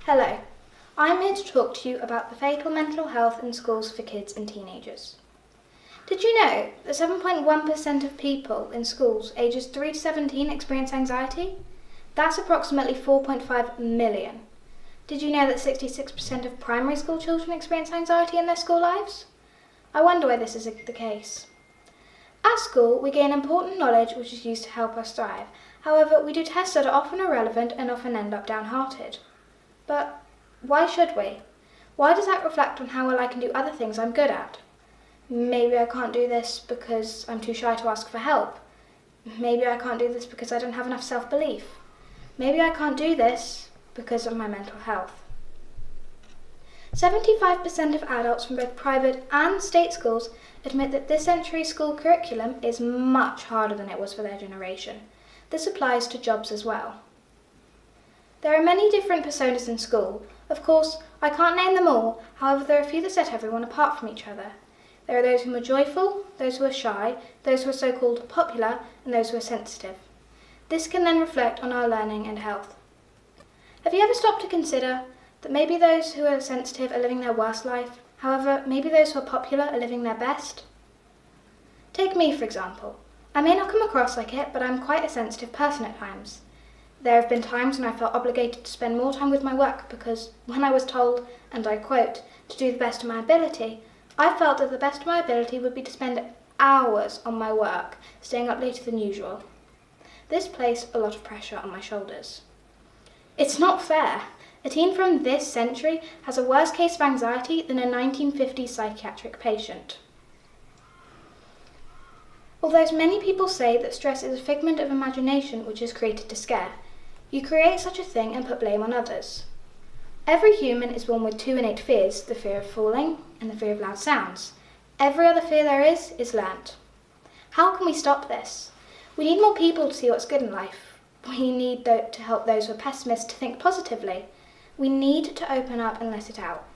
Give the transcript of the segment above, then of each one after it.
Hello, I'm here to talk to you about the fatal mental health in schools for kids and teenagers. Did you know that 7.1% of people in schools ages 3 to 17 experience anxiety? That's approximately 4.5 million. Did you know that 66% of primary school children experience anxiety in their school lives? I wonder why this is the case. At school, we gain important knowledge which is used to help us thrive. However, we do tests that are often irrelevant and often end up downhearted. But why should we? Why does that reflect on how well I can do other things I'm good at? Maybe I can't do this because I'm too shy to ask for help. Maybe I can't do this because I don't have enough self-belief. Maybe I can't do this because of my mental health. 75% of adults from both private and state schools admit that this century's school curriculum is much harder than it was for their generation. This applies to jobs as well. There are many different personas in school. Of course, I can't name them all, however there are a few that set everyone apart from each other. There are those who are joyful, those who are shy, those who are so-called popular, and those who are sensitive. This can then reflect on our learning and health. Have you ever stopped to consider that maybe those who are sensitive are living their worst life, however, maybe those who are popular are living their best? Take me, for example. I may not come across like it, but I'm quite a sensitive person at times. There have been times when I felt obligated to spend more time with my work because when I was told, and I quote, to do the best of my ability, I felt that the best of my ability would be to spend hours on my work, staying up later than usual. This placed a lot of pressure on my shoulders. It's not fair. A teen from this century has a worse case of anxiety than a 1950s psychiatric patient. Although many people say that stress is a figment of imagination which is created to scare, you create such a thing and put blame on others. Every human is born with two innate fears, the fear of falling and the fear of loud sounds. Every other fear there is learnt. How can we stop this? We need more people to see what's good in life. We need to help those who are pessimists to think positively. We need to open up and let it out.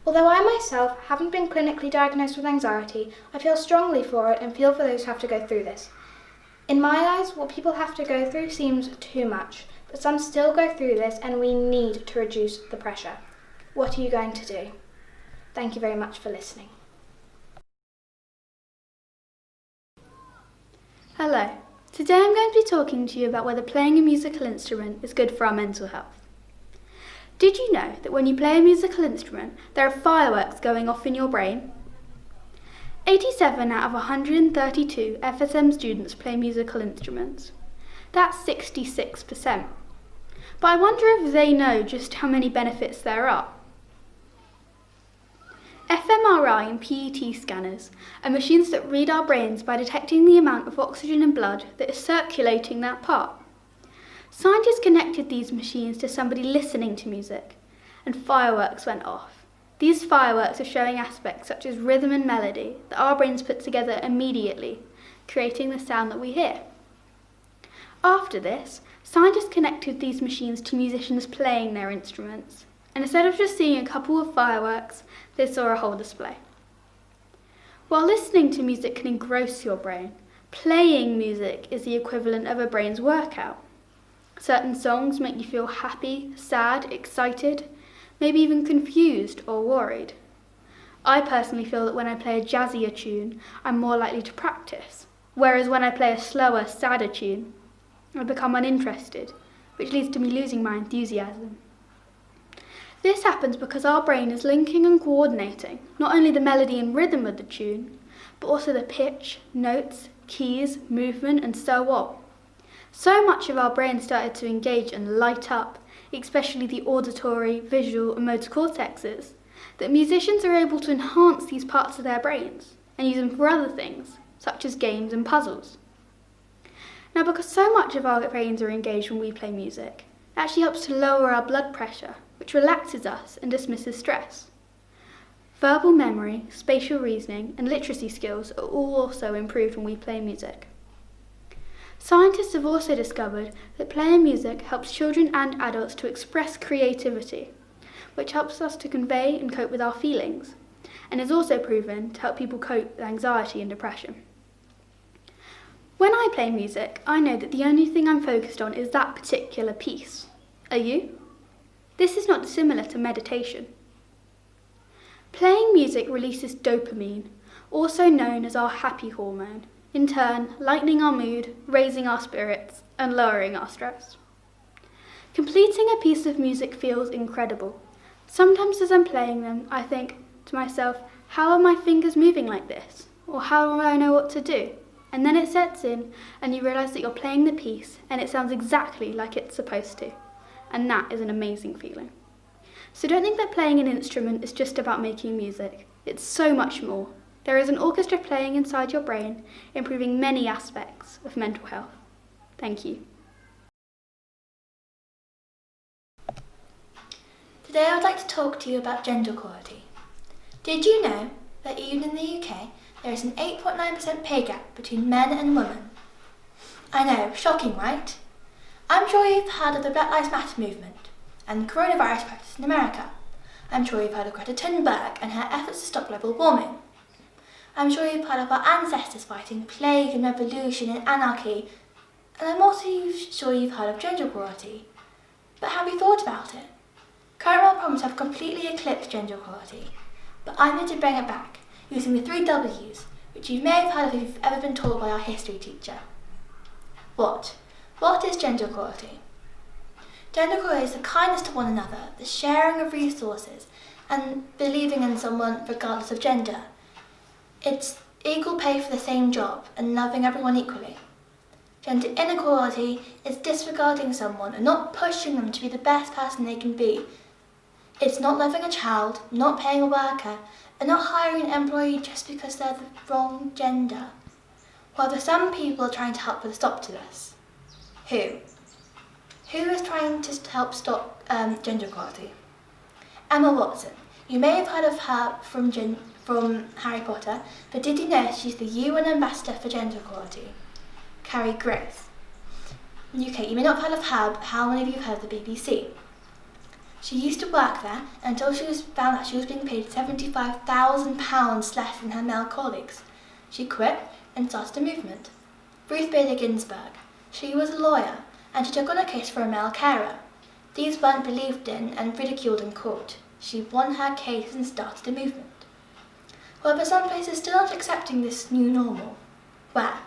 Although I myself haven't been clinically diagnosed with anxiety, I feel strongly for it and feel for those who have to go through this. In my eyes, what people have to go through seems too much, but some still go through this and we need to reduce the pressure. What are you going to do? Thank you very much for listening. Hello. Today I'm going to be talking to you about whether playing a musical instrument is good for our mental health. Did you know that when you play a musical instrument, there are fireworks going off in your brain? 87 out of 132 FSM students play musical instruments. That's 66%. But I wonder if they know just how many benefits there are. fMRI and PET scanners are machines that read our brains by detecting the amount of oxygen in blood that is circulating that part. Scientists connected these machines to somebody listening to music, and fireworks went off. These fireworks are showing aspects such as rhythm and melody that our brains put together immediately, creating the sound that we hear. After this, scientists connected these machines to musicians playing their instruments, and instead of just seeing a couple of fireworks, they saw a whole display. While listening to music can engross your brain, playing music is the equivalent of a brain's workout. Certain songs make you feel happy, sad, excited, maybe even confused or worried. I personally feel that when I play a jazzier tune, I'm more likely to practice, whereas when I play a slower, sadder tune, I become uninterested, which leads to me losing my enthusiasm. This happens because our brain is linking and coordinating not only the melody and rhythm of the tune, but also the pitch, notes, keys, movement, and so on. So much of our brain started to engage and light up, especially the auditory, visual, and motor cortexes, that musicians are able to enhance these parts of their brains and use them for other things, such as games and puzzles. Now, because so much of our brains are engaged when we play music, it actually helps to lower our blood pressure, which relaxes us and dismisses stress. Verbal memory, spatial reasoning, and literacy skills are all also improved when we play music. Scientists have also discovered that playing music helps children and adults to express creativity, which helps us to convey and cope with our feelings, and is also proven to help people cope with anxiety and depression. When I play music, I know that the only thing I'm focused on is that particular piece. Are you? This is not dissimilar to meditation. Playing music releases dopamine, also known as our happy hormone, in turn lightening our mood, raising our spirits, and lowering our stress. Completing a piece of music feels incredible. Sometimes as I'm playing them, I think to myself, how are my fingers moving like this? Or how do I know what to do? And then it sets in, and you realise that you're playing the piece, and it sounds exactly like it's supposed to. And that is an amazing feeling. So don't think that playing an instrument is just about making music. It's so much more. There is an orchestra playing inside your brain, improving many aspects of mental health. Thank you. Today I would like to talk to you about gender equality. Did you know that even in the UK there is an 8.9% pay gap between men and women? I know, shocking, right? I'm sure you've heard of the Black Lives Matter movement and coronavirus protests in America. I'm sure you've heard of Greta Thunberg and her efforts to stop global warming. I'm sure you've heard of our ancestors fighting plague and revolution and anarchy, and I'm also sure you've heard of gender equality. But have you thought about it? Current world problems have completely eclipsed gender equality, but I'm here to bring it back using the 3 W's, which you may have heard of if you've ever been taught by our history teacher. What? What is gender equality? Gender equality is the kindness to one another, the sharing of resources, and believing in someone regardless of gender. It's equal pay for the same job and loving everyone equally. Gender inequality is disregarding someone and not pushing them to be the best person they can be. It's not loving a child, not paying a worker, and not hiring an employee just because they're the wrong gender. However, some people are trying to help put a stop to this. Who? Who is trying to help stop gender equality? Emma Watson. You may have heard of her from Harry Potter, but did you know she's the UN Ambassador for Gender Equality? Carrie Grace. UK, you may not have heard of her, but how many of you have heard of the BBC? She used to work there until she was found that she was being paid £75,000 less than her male colleagues. She quit and started a movement. Ruth Bader Ginsburg. She was a lawyer and she took on a case for a male carer. These weren't believed in and ridiculed in court. She won her case and started a movement. However, some places still aren't accepting this new normal. Where?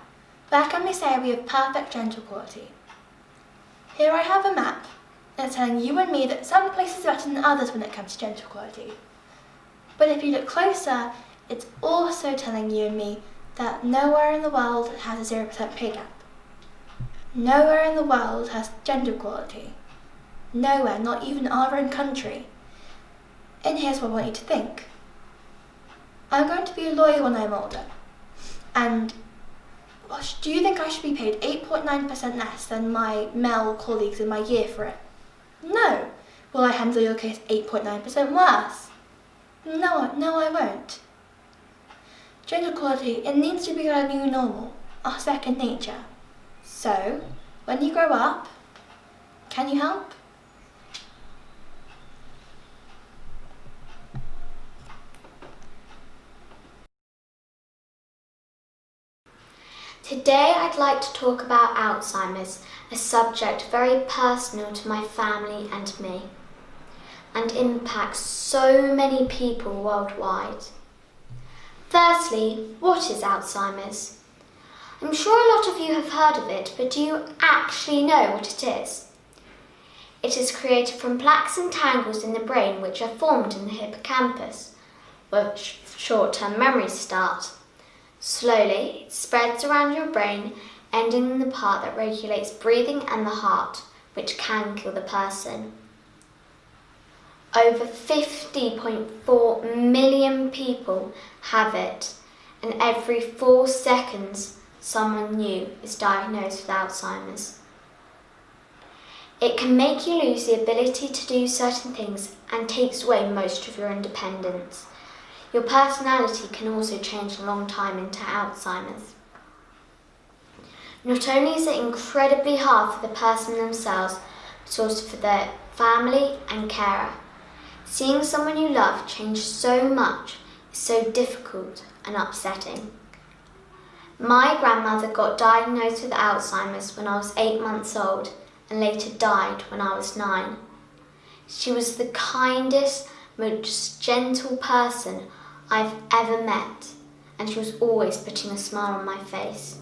Where can we say we have perfect gender equality? Here I have a map that's telling you and me that some places are better than others when it comes to gender equality. But if you look closer, it's also telling you and me that nowhere in the world has a 0% pay gap. Nowhere in the world has gender equality. Nowhere, not even our own country. And here's what I want you to think. I'm going to be a lawyer when I'm older. And do you think I should be paid 8.9% less than my male colleagues in my year for it? No. Will I handle your case 8.9% worse? No, I won't. Gender equality, it needs to be our new normal, our second nature. So, when you grow up, can you help? Today I'd like to talk about Alzheimer's, a subject very personal to my family and me, and impacts so many people worldwide. Firstly, what is Alzheimer's? I'm sure a lot of you have heard of it, but do you actually know what it is? It is created from plaques and tangles in the brain which are formed in the hippocampus, where short-term memories start. Slowly, it spreads around your brain, ending in the part that regulates breathing and the heart, which can kill the person. Over 50.4 million people have it, and every 4 seconds someone new is diagnosed with Alzheimer's. It can make you lose the ability to do certain things and takes away most of your independence. Your personality can also change a long time into Alzheimer's. Not only is it incredibly hard for the person themselves, but also for their family and carer. Seeing someone you love change so much is so difficult and upsetting. My grandmother got diagnosed with Alzheimer's when I was 8 months old and later died when I was 9. She was the kindest, most gentle person I've ever met, and she was always putting a smile on my face.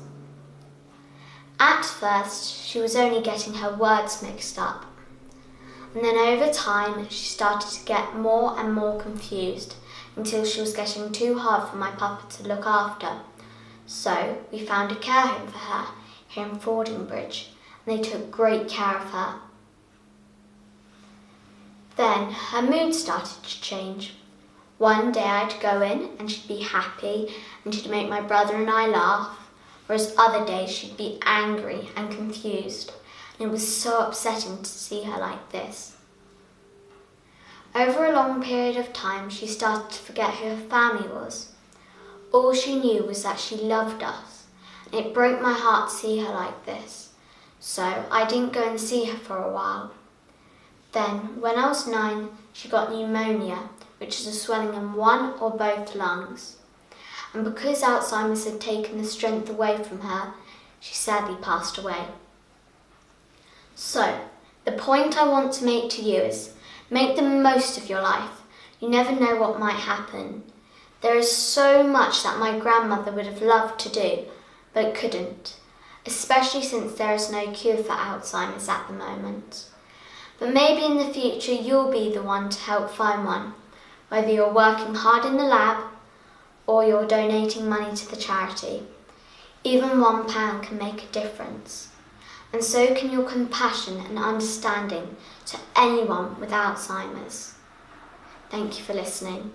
At first, she was only getting her words mixed up, and then over time she started to get more and more confused until she was getting too hard for my papa to look after. So we found a care home for her here in Fordingbridge, and they took great care of her. Then her mood started to change. One day I'd go in and she'd be happy and she'd make my brother and I laugh, whereas other days she'd be angry and confused, and it was so upsetting to see her like this. Over a long period of time she started to forget who her family was. All she knew was that she loved us, and it broke my heart to see her like this, so I didn't go and see her for a while. Then, when I was 9, she got pneumonia, which is a swelling in one or both lungs. And because Alzheimer's had taken the strength away from her, she sadly passed away. So, the point I want to make to you is, make the most of your life. You never know what might happen. There is so much that my grandmother would have loved to do, but couldn't, especially since there is no cure for Alzheimer's at the moment. But maybe in the future you'll be the one to help find one, whether you're working hard in the lab or you're donating money to the charity. Even £1 can make a difference, and so can your compassion and understanding to anyone with Alzheimer's. Thank you for listening.